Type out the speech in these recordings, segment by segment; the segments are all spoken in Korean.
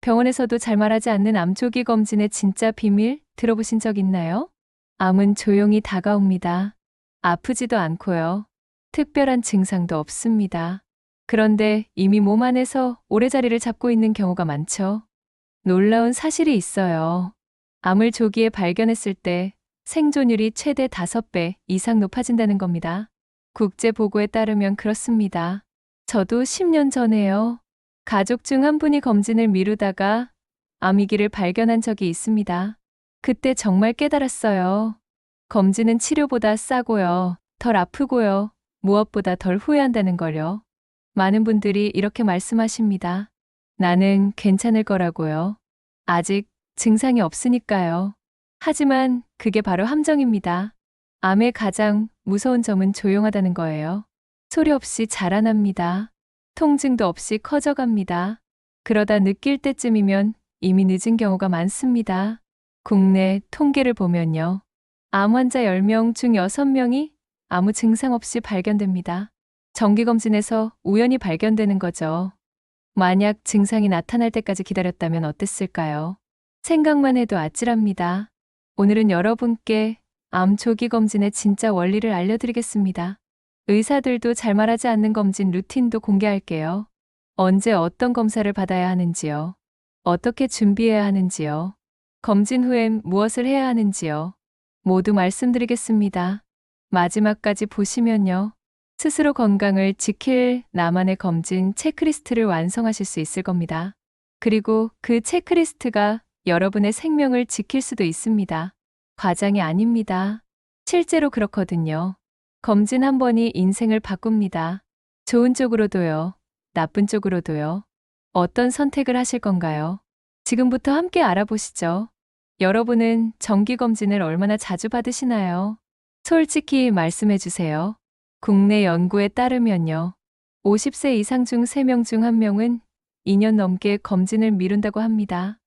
병원에서도 잘 말하지 않는 암 조기 검진의 진짜 비밀 들어보신 적 있나요? 암은 조용히 다가옵니다. 아프지도 않고요. 특별한 증상도 없습니다. 그런데 이미 몸 안에서 오래 자리를 잡고 있는 경우가 많죠. 놀라운 사실이 있어요. 암을 조기에 발견했을 때 생존율이 최대 5배 이상 높아진다는 겁니다. 국제 보고에 따르면 그렇습니다. 저도 10년 전에요. 가족 중 한 분이 검진을 미루다가 암이기를 발견한 적이 있습니다. 그때 정말 깨달았어요. 검진은 치료보다 싸고요. 덜 아프고요. 무엇보다 덜 후회한다는 걸요. 많은 분들이 이렇게 말씀하십니다. 나는 괜찮을 거라고요. 아직 증상이 없으니까요. 하지만 그게 바로 함정입니다. 암의 가장 무서운 점은 조용하다는 거예요. 소리 없이 자라납니다. 통증도 없이 커져갑니다. 그러다 느낄 때쯤이면 이미 늦은 경우가 많습니다. 국내 통계를 보면요. 암 환자 10명 중 6명이 아무 증상 없이 발견됩니다. 정기검진에서 우연히 발견되는 거죠. 만약 증상이 나타날 때까지 기다렸다면 어땠을까요? 생각만 해도 아찔합니다. 오늘은 여러분께 암 조기검진의 진짜 원리를 알려드리겠습니다. 의사들도 잘 말하지 않는 검진 루틴도 공개할게요. 언제 어떤 검사를 받아야 하는지요. 어떻게 준비해야 하는지요. 검진 후엔 무엇을 해야 하는지요. 모두 말씀드리겠습니다. 마지막까지 보시면요. 스스로 건강을 지킬 나만의 검진 체크리스트를 완성하실 수 있을 겁니다. 그리고 그 체크리스트가 여러분의 생명을 지킬 수도 있습니다. 과장이 아닙니다. 실제로 그렇거든요. 검진 한 번이 인생을 바꿉니다. 좋은 쪽으로도요. 나쁜 쪽으로도요. 어떤 선택을 하실 건가요? 지금부터 함께 알아보시죠. 여러분은 정기검진을 얼마나 자주 받으시나요? 솔직히 말씀해 주세요. 국내 연구에 따르면요. 50세 이상 중 3명 중 1명은 2년 넘게 검진을 미룬다고 합니다.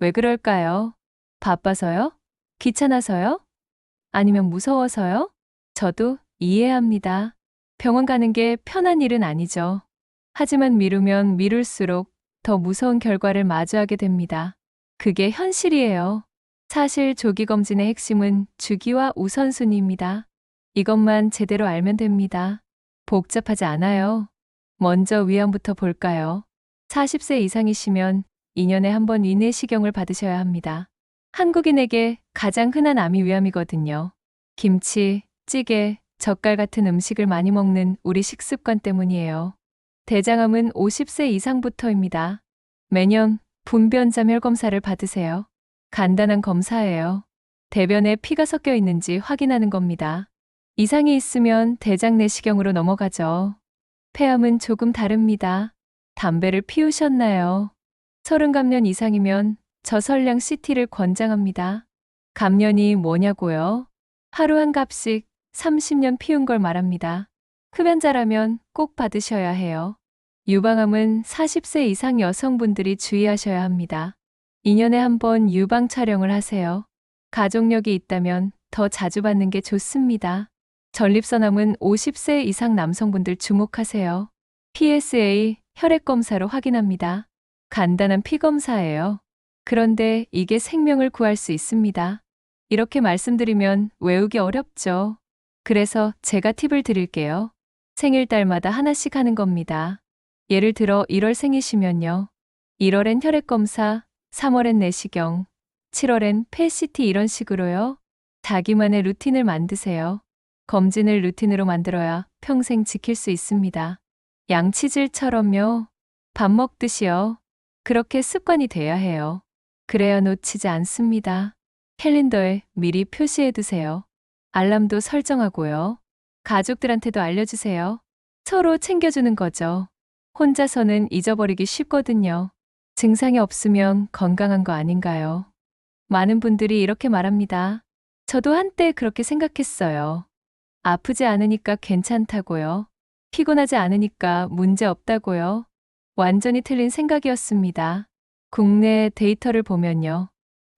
왜 그럴까요? 바빠서요? 귀찮아서요? 아니면 무서워서요? 저도 이해합니다. 병원 가는 게 편한 일은 아니죠. 하지만 미루면 미룰수록 더 무서운 결과를 마주하게 됩니다. 그게 현실이에요. 사실 조기검진의 핵심은 주기와 우선순위입니다. 이것만 제대로 알면 됩니다. 복잡하지 않아요. 먼저 위암부터 볼까요? 40세 이상이시면 2년에 한 번 위내시경을 받으셔야 합니다. 한국인에게 가장 흔한 암이 위암이거든요. 김치, 찌개, 젓갈 같은 음식을 많이 먹는 우리 식습관 때문이에요. 대장암은 50세 이상부터입니다. 매년 분변자 혈검사를 받으세요. 간단한 검사예요. 대변에 피가 섞여 있는지 확인하는 겁니다. 이상이 있으면 대장 내시경으로 넘어가죠. 폐암은 조금 다릅니다. 담배를 피우셨나요? 서른감년 이상이면 저설량 CT를 권장합니다. 감년이 뭐냐고요? 하루 한 갑씩 30년 피운 걸 말합니다. 흡연자라면 꼭 받으셔야 해요. 유방암은 40세 이상 여성분들이 주의하셔야 합니다. 2년에 한 번 유방 촬영을 하세요. 가족력이 있다면 더 자주 받는 게 좋습니다. 전립선암은 50세 이상 남성분들 주목하세요. PSA 혈액검사로 확인합니다. 간단한 피검사예요. 그런데 이게 생명을 구할 수 있습니다. 이렇게 말씀드리면 외우기 어렵죠. 그래서 제가 팁을 드릴게요. 생일달마다 하나씩 하는 겁니다. 예를 들어 1월 생이시면요. 1월엔 혈액검사, 3월엔 내시경, 7월엔 펫CT 이런 식으로요. 자기만의 루틴을 만드세요. 검진을 루틴으로 만들어야 평생 지킬 수 있습니다. 양치질처럼요. 밥 먹듯이요. 그렇게 습관이 돼야 해요. 그래야 놓치지 않습니다. 캘린더에 미리 표시해 두세요. 알람도 설정하고요. 가족들한테도 알려주세요. 서로 챙겨주는 거죠. 혼자서는 잊어버리기 쉽거든요. 증상이 없으면 건강한 거 아닌가요? 많은 분들이 이렇게 말합니다. 저도 한때 그렇게 생각했어요. 아프지 않으니까 괜찮다고요. 피곤하지 않으니까 문제 없다고요. 완전히 틀린 생각이었습니다. 국내 데이터를 보면요.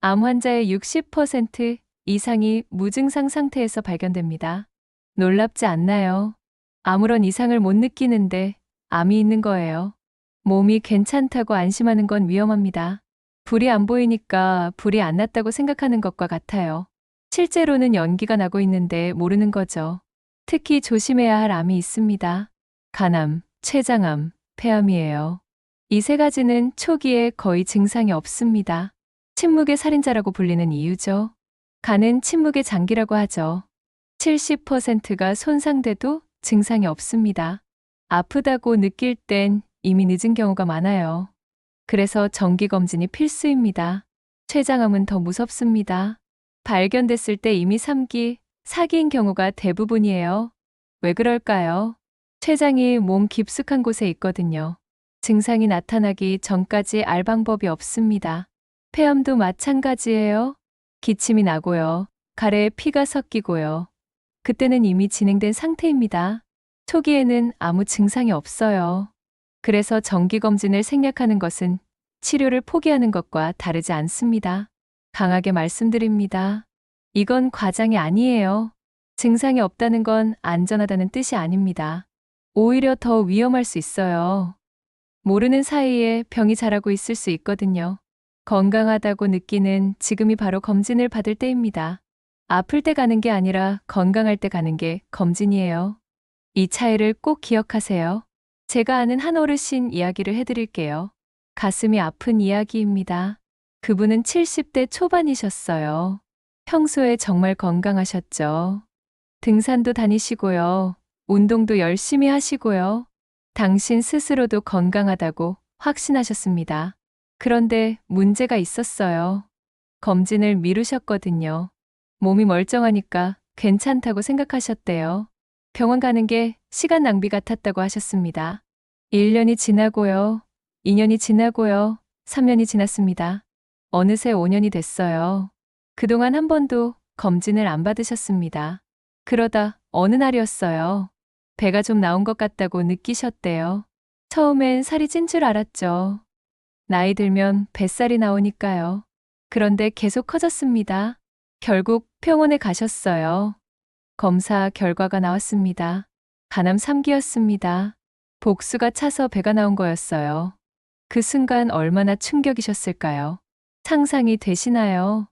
암 환자의 60% 이상이 무증상 상태에서 발견됩니다. 놀랍지 않나요? 아무런 이상을 못 느끼는데 암이 있는 거예요. 몸이 괜찮다고 안심하는 건 위험합니다. 불이 안 보이니까 불이 안 났다고 생각하는 것과 같아요. 실제로는 연기가 나고 있는데 모르는 거죠. 특히 조심해야 할 암이 있습니다. 간암, 췌장암, 폐암이에요. 이 세 가지는 초기에 거의 증상이 없습니다. 침묵의 살인자라고 불리는 이유죠. 간은 침묵의 장기라고 하죠. 70%가 손상돼도 증상이 없습니다. 아프다고 느낄 땐 이미 늦은 경우가 많아요. 그래서 정기검진이 필수입니다. 췌장암은 더 무섭습니다. 발견됐을 때 이미 3기, 4기인 경우가 대부분이에요. 왜 그럴까요? 췌장이 몸 깊숙한 곳에 있거든요. 증상이 나타나기 전까지 알 방법이 없습니다. 폐암도 마찬가지예요. 기침이 나고요. 가래에 피가 섞이고요. 그때는 이미 진행된 상태입니다. 초기에는 아무 증상이 없어요. 그래서 정기검진을 생략하는 것은 치료를 포기하는 것과 다르지 않습니다. 강하게 말씀드립니다. 이건 과장이 아니에요. 증상이 없다는 건 안전하다는 뜻이 아닙니다. 오히려 더 위험할 수 있어요. 모르는 사이에 병이 자라고 있을 수 있거든요. 건강하다고 느끼는 지금이 바로 검진을 받을 때입니다. 아플 때 가는 게 아니라 건강할 때 가는 게 검진이에요. 이 차이를 꼭 기억하세요. 제가 아는 한 어르신 이야기를 해드릴게요. 가슴이 아픈 이야기입니다. 그분은 70대 초반이셨어요. 평소에 정말 건강하셨죠. 등산도 다니시고요. 운동도 열심히 하시고요. 당신 스스로도 건강하다고 확신하셨습니다. 그런데 문제가 있었어요. 검진을 미루셨거든요. 몸이 멀쩡하니까 괜찮다고 생각하셨대요. 병원 가는 게 시간 낭비 같았다고 하셨습니다. 1년이 지나고요. 2년이 지나고요. 3년이 지났습니다. 어느새 5년이 됐어요. 그동안 한 번도 검진을 안 받으셨습니다. 그러다 어느 날이었어요. 배가 좀 나온 것 같다고 느끼셨대요. 처음엔 살이 찐 줄 알았죠. 나이 들면 뱃살이 나오니까요. 그런데 계속 커졌습니다. 결국 병원에 가셨어요. 검사 결과가 나왔습니다. 간암 3기였습니다. 복수가 차서 배가 나온 거였어요. 그 순간 얼마나 충격이셨을까요? 상상이 되시나요?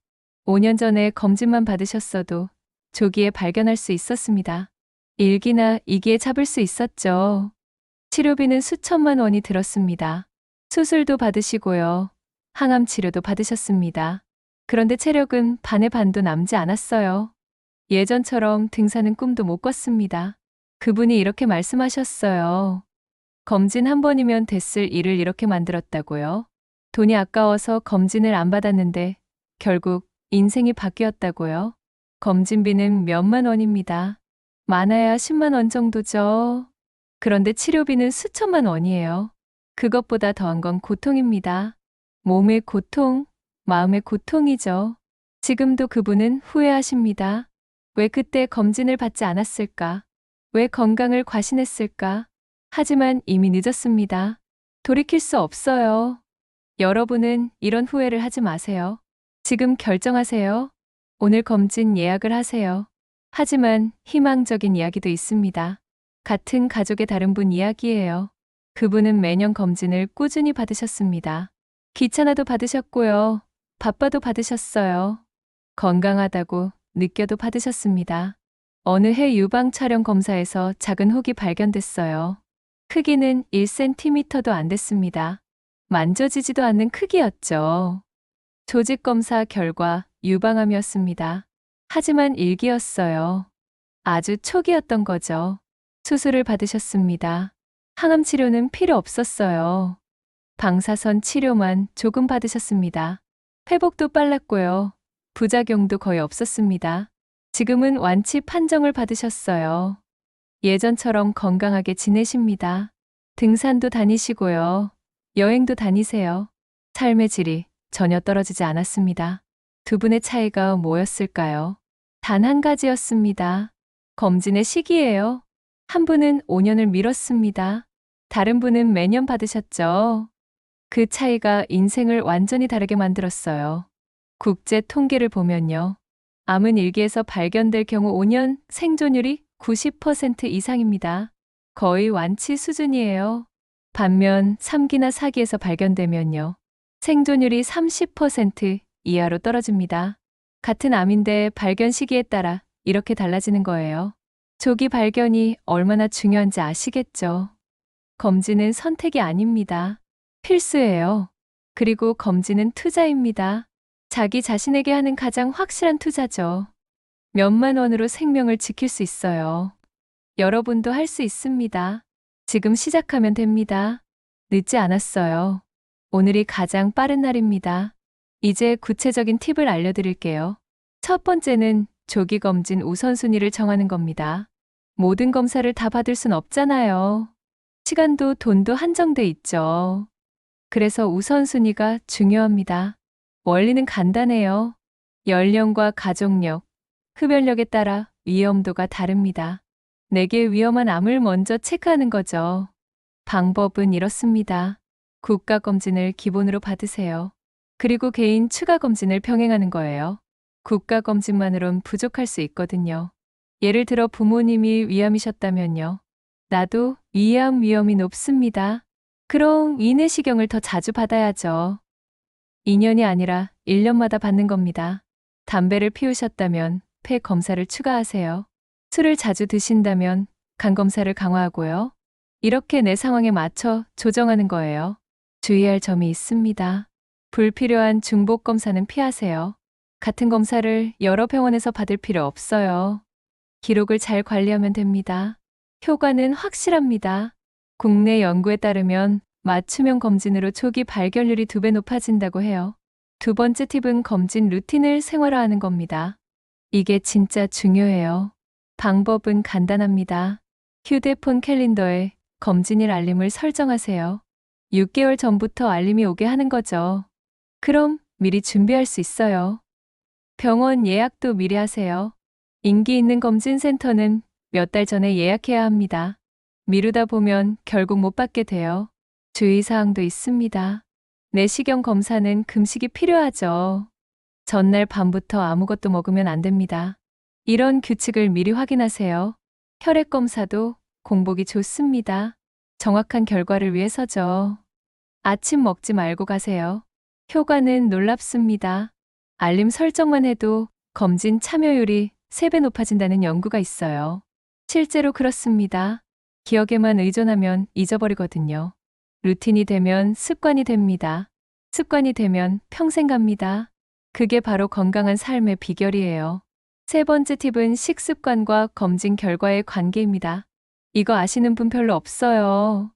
5년 전에 검진만 받으셨어도 조기에 발견할 수 있었습니다. 1기나 2기에 잡을 수 있었죠. 치료비는 수천만 원이 들었습니다. 수술도 받으시고요. 항암 치료도 받으셨습니다. 그런데 체력은 반의 반도 남지 않았어요. 예전처럼 등산은 꿈도 못 꿨습니다. 그분이 이렇게 말씀하셨어요. 검진 한 번이면 됐을 일을 이렇게 만들었다고요. 돈이 아까워서 검진을 안 받았는데 결국 인생이 바뀌었다고요. 검진비는 몇만 원입니다. 많아야 10만 원 정도죠. 그런데 치료비는 수천만 원이에요. 그것보다 더한 건 고통입니다. 몸의 고통, 마음의 고통이죠. 지금도 그분은 후회하십니다. 왜 그때 검진을 받지 않았을까? 왜 건강을 과신했을까? 하지만 이미 늦었습니다. 돌이킬 수 없어요. 여러분은 이런 후회를 하지 마세요. 지금 결정하세요. 오늘 검진 예약을 하세요. 하지만 희망적인 이야기도 있습니다. 같은 가족의 다른 분 이야기예요. 그분은 매년 검진을 꾸준히 받으셨습니다. 귀찮아도 받으셨고요. 바빠도 받으셨어요. 건강하다고 느껴도 받으셨습니다. 어느 해 유방 촬영 검사에서 작은 혹이 발견됐어요. 크기는 1cm도 안 됐습니다. 만져지지도 않는 크기였죠. 조직 검사 결과 유방암이었습니다. 하지만 1기였어요. 아주 초기였던 거죠. 수술을 받으셨습니다. 항암 치료는 필요 없었어요. 방사선 치료만 조금 받으셨습니다. 회복도 빨랐고요. 부작용도 거의 없었습니다. 지금은 완치 판정을 받으셨어요. 예전처럼 건강하게 지내십니다. 등산도 다니시고요. 여행도 다니세요. 삶의 질이 전혀 떨어지지 않았습니다. 두 분의 차이가 뭐였을까요? 단 한 가지였습니다. 검진의 시기예요. 한 분은 5년을 미뤘습니다. 다른 분은 매년 받으셨죠. 그 차이가 인생을 완전히 다르게 만들었어요. 국제 통계를 보면요. 암은 1기에서 발견될 경우 5년 생존율이 90% 이상입니다. 거의 완치 수준이에요. 반면 3기나 4기에서 발견되면요. 생존율이 30% 이하로 떨어집니다. 같은 암인데 발견 시기에 따라 이렇게 달라지는 거예요. 조기 발견이 얼마나 중요한지 아시겠죠? 검진은 선택이 아닙니다. 필수예요. 그리고 검진은 투자입니다. 자기 자신에게 하는 가장 확실한 투자죠. 몇만 원으로 생명을 지킬 수 있어요. 여러분도 할 수 있습니다. 지금 시작하면 됩니다. 늦지 않았어요. 오늘이 가장 빠른 날입니다. 이제 구체적인 팁을 알려드릴게요. 첫 번째는 조기 검진 우선순위를 정하는 겁니다. 모든 검사를 다 받을 순 없잖아요. 시간도 돈도 한정돼 있죠. 그래서 우선순위가 중요합니다. 원리는 간단해요. 연령과 가족력, 흡연력에 따라 위험도가 다릅니다. 내게 위험한 암을 먼저 체크하는 거죠. 방법은 이렇습니다. 국가검진을 기본으로 받으세요. 그리고 개인 추가검진을 병행하는 거예요. 국가검진만으론 부족할 수 있거든요. 예를 들어 부모님이 위암이셨다면요. 나도 위암 위험이 높습니다. 그럼 위내시경을 더 자주 받아야죠. 2년이 아니라 1년마다 받는 겁니다. 담배를 피우셨다면 폐 검사를 추가하세요. 술을 자주 드신다면 간 검사를 강화하고요. 이렇게 내 상황에 맞춰 조정하는 거예요. 주의할 점이 있습니다. 불필요한 중복 검사는 피하세요. 같은 검사를 여러 병원에서 받을 필요 없어요. 기록을 잘 관리하면 됩니다. 효과는 확실합니다. 국내 연구에 따르면 맞춤형 검진으로 초기 발견률이 2배 높아진다고 해요. 두 번째 팁은 검진 루틴을 생활화하는 겁니다. 이게 진짜 중요해요. 방법은 간단합니다. 휴대폰 캘린더에 검진일 알림을 설정하세요. 6개월 전부터 알림이 오게 하는 거죠. 그럼 미리 준비할 수 있어요. 병원 예약도 미리 하세요. 인기 있는 검진센터는 몇 달 전에 예약해야 합니다. 미루다 보면 결국 못 받게 돼요. 주의사항도 있습니다. 내시경 검사는 금식이 필요하죠. 전날 밤부터 아무것도 먹으면 안 됩니다. 이런 규칙을 미리 확인하세요. 혈액 검사도 공복이 좋습니다. 정확한 결과를 위해서죠. 아침 먹지 말고 가세요. 효과는 놀랍습니다. 알림 설정만 해도 검진 참여율이 3배 높아진다는 연구가 있어요. 실제로 그렇습니다. 기억에만 의존하면 잊어버리거든요. 루틴이 되면 습관이 됩니다. 습관이 되면 평생 갑니다. 그게 바로 건강한 삶의 비결이에요. 세 번째 팁은 식습관과 검진 결과의 관계입니다. 이거 아시는 분 별로 없어요.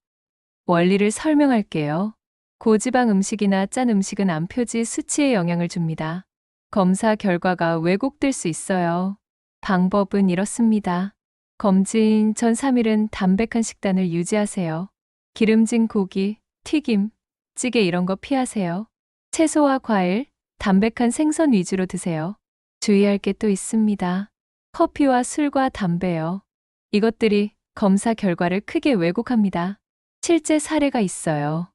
원리를 설명할게요. 고지방 음식이나 짠 음식은 암표지 수치에 영향을 줍니다. 검사 결과가 왜곡될 수 있어요. 방법은 이렇습니다. 검진 전 3일은 담백한 식단을 유지하세요. 기름진 고기, 튀김, 찌개 이런 거 피하세요. 채소와 과일, 담백한 생선 위주로 드세요. 주의할 게 또 있습니다. 커피와 술과 담배요. 이것들이 검사 결과를 크게 왜곡합니다. 실제 사례가 있어요.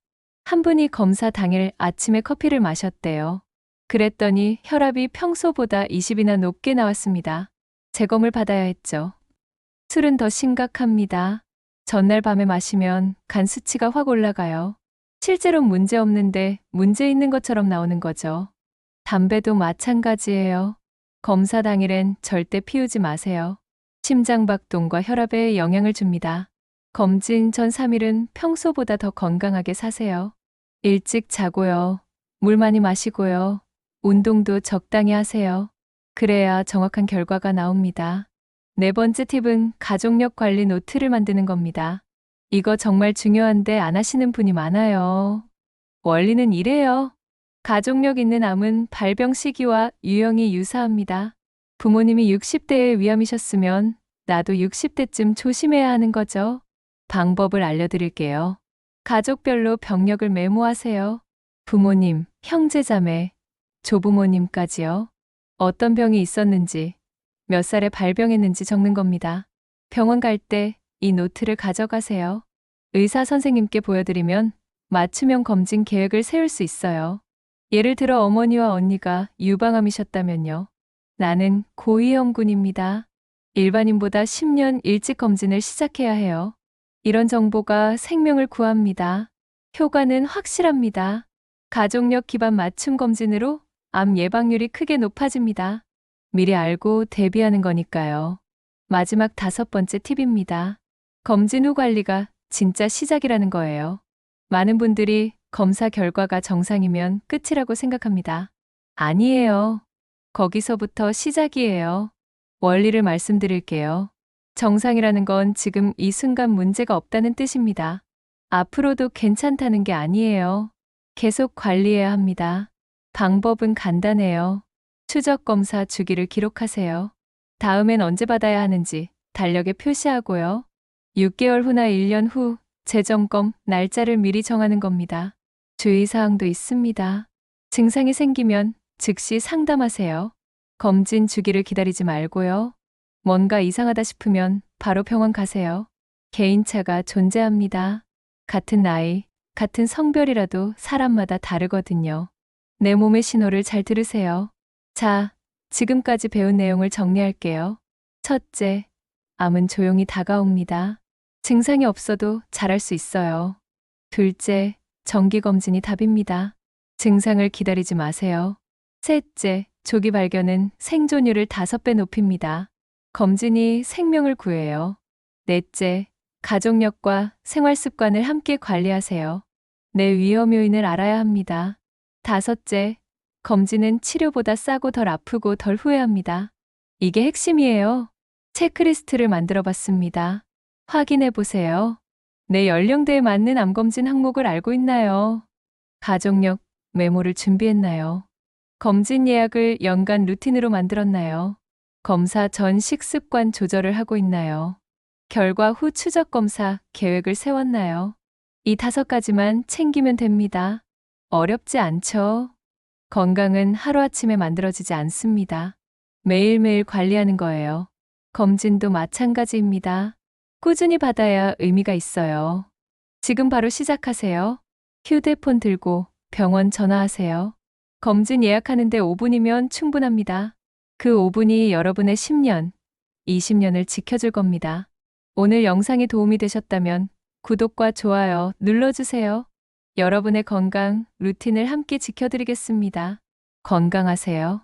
한 분이 검사 당일 아침에 커피를 마셨대요. 그랬더니 혈압이 평소보다 20이나 높게 나왔습니다. 재검을 받아야 했죠. 술은 더 심각합니다. 전날 밤에 마시면 간 수치가 확 올라가요. 실제로 문제 없는데 문제 있는 것처럼 나오는 거죠. 담배도 마찬가지예요. 검사 당일엔 절대 피우지 마세요. 심장박동과 혈압에 영향을 줍니다. 검진 전 3일은 평소보다 더 건강하게 사세요. 일찍 자고요. 물 많이 마시고요. 운동도 적당히 하세요. 그래야 정확한 결과가 나옵니다. 네 번째 팁은 가족력 관리 노트를 만드는 겁니다. 이거 정말 중요한데 안 하시는 분이 많아요. 원리는 이래요. 가족력 있는 암은 발병 시기와 유형이 유사합니다. 부모님이 60대에 위암이셨으면 나도 60대쯤 조심해야 하는 거죠. 방법을 알려드릴게요. 가족별로 병력을 메모하세요. 부모님, 형제자매, 조부모님까지요. 어떤 병이 있었는지, 몇 살에 발병했는지 적는 겁니다. 병원 갈 때 이 노트를 가져가세요. 의사 선생님께 보여드리면 맞춤형 검진 계획을 세울 수 있어요. 예를 들어 어머니와 언니가 유방암이셨다면요. 나는 고위험군입니다. 일반인보다 10년 일찍 검진을 시작해야 해요. 이런 정보가 생명을 구합니다. 효과는 확실합니다. 가족력 기반 맞춤 검진으로 암 예방률이 크게 높아집니다. 미리 알고 대비하는 거니까요. 마지막 5번째 팁입니다. 검진 후 관리가 진짜 시작이라는 거예요. 많은 분들이 검사 결과가 정상이면 끝이라고 생각합니다. 아니에요. 거기서부터 시작이에요. 원리를 말씀드릴게요. 정상이라는 건 지금 이 순간 문제가 없다는 뜻입니다. 앞으로도 괜찮다는 게 아니에요. 계속 관리해야 합니다. 방법은 간단해요. 추적 검사 주기를 기록하세요. 다음엔 언제 받아야 하는지 달력에 표시하고요. 6개월 후나 1년 후 재점검 날짜를 미리 정하는 겁니다. 주의사항도 있습니다. 증상이 생기면 즉시 상담하세요. 검진 주기를 기다리지 말고요. 뭔가 이상하다 싶으면 바로 병원 가세요. 개인차가 존재합니다. 같은 나이, 같은 성별이라도 사람마다 다르거든요. 내 몸의 신호를 잘 들으세요. 자, 지금까지 배운 내용을 정리할게요. 첫째, 암은 조용히 다가옵니다. 증상이 없어도 잘할 수 있어요. 둘째, 정기검진이 답입니다. 증상을 기다리지 마세요. 셋째, 조기 발견은 생존율을 5배 높입니다. 검진이 생명을 구해요. 넷째, 가족력과 생활 습관을 함께 관리하세요. 내 위험 요인을 알아야 합니다. 다섯째, 검진은 치료보다 싸고 덜 아프고 덜 후회합니다. 이게 핵심이에요. 체크리스트를 만들어 봤습니다. 확인해 보세요. 내 연령대에 맞는 암검진 항목을 알고 있나요? 가족력 메모를 준비했나요? 검진 예약을 연간 루틴으로 만들었나요? 검사 전 식습관 조절을 하고 있나요? 결과 후 추적 검사 계획을 세웠나요? 이 5가지만 챙기면 됩니다. 어렵지 않죠? 건강은 하루아침에 만들어지지 않습니다. 매일매일 관리하는 거예요. 검진도 마찬가지입니다. 꾸준히 받아야 의미가 있어요. 지금 바로 시작하세요. 휴대폰 들고 병원 전화하세요. 검진 예약하는데 5분이면 충분합니다. 그 5분이 여러분의 10년, 20년을 지켜줄 겁니다. 오늘 영상이 도움이 되셨다면 구독과 좋아요 눌러주세요. 여러분의 건강, 루틴을 함께 지켜드리겠습니다. 건강하세요.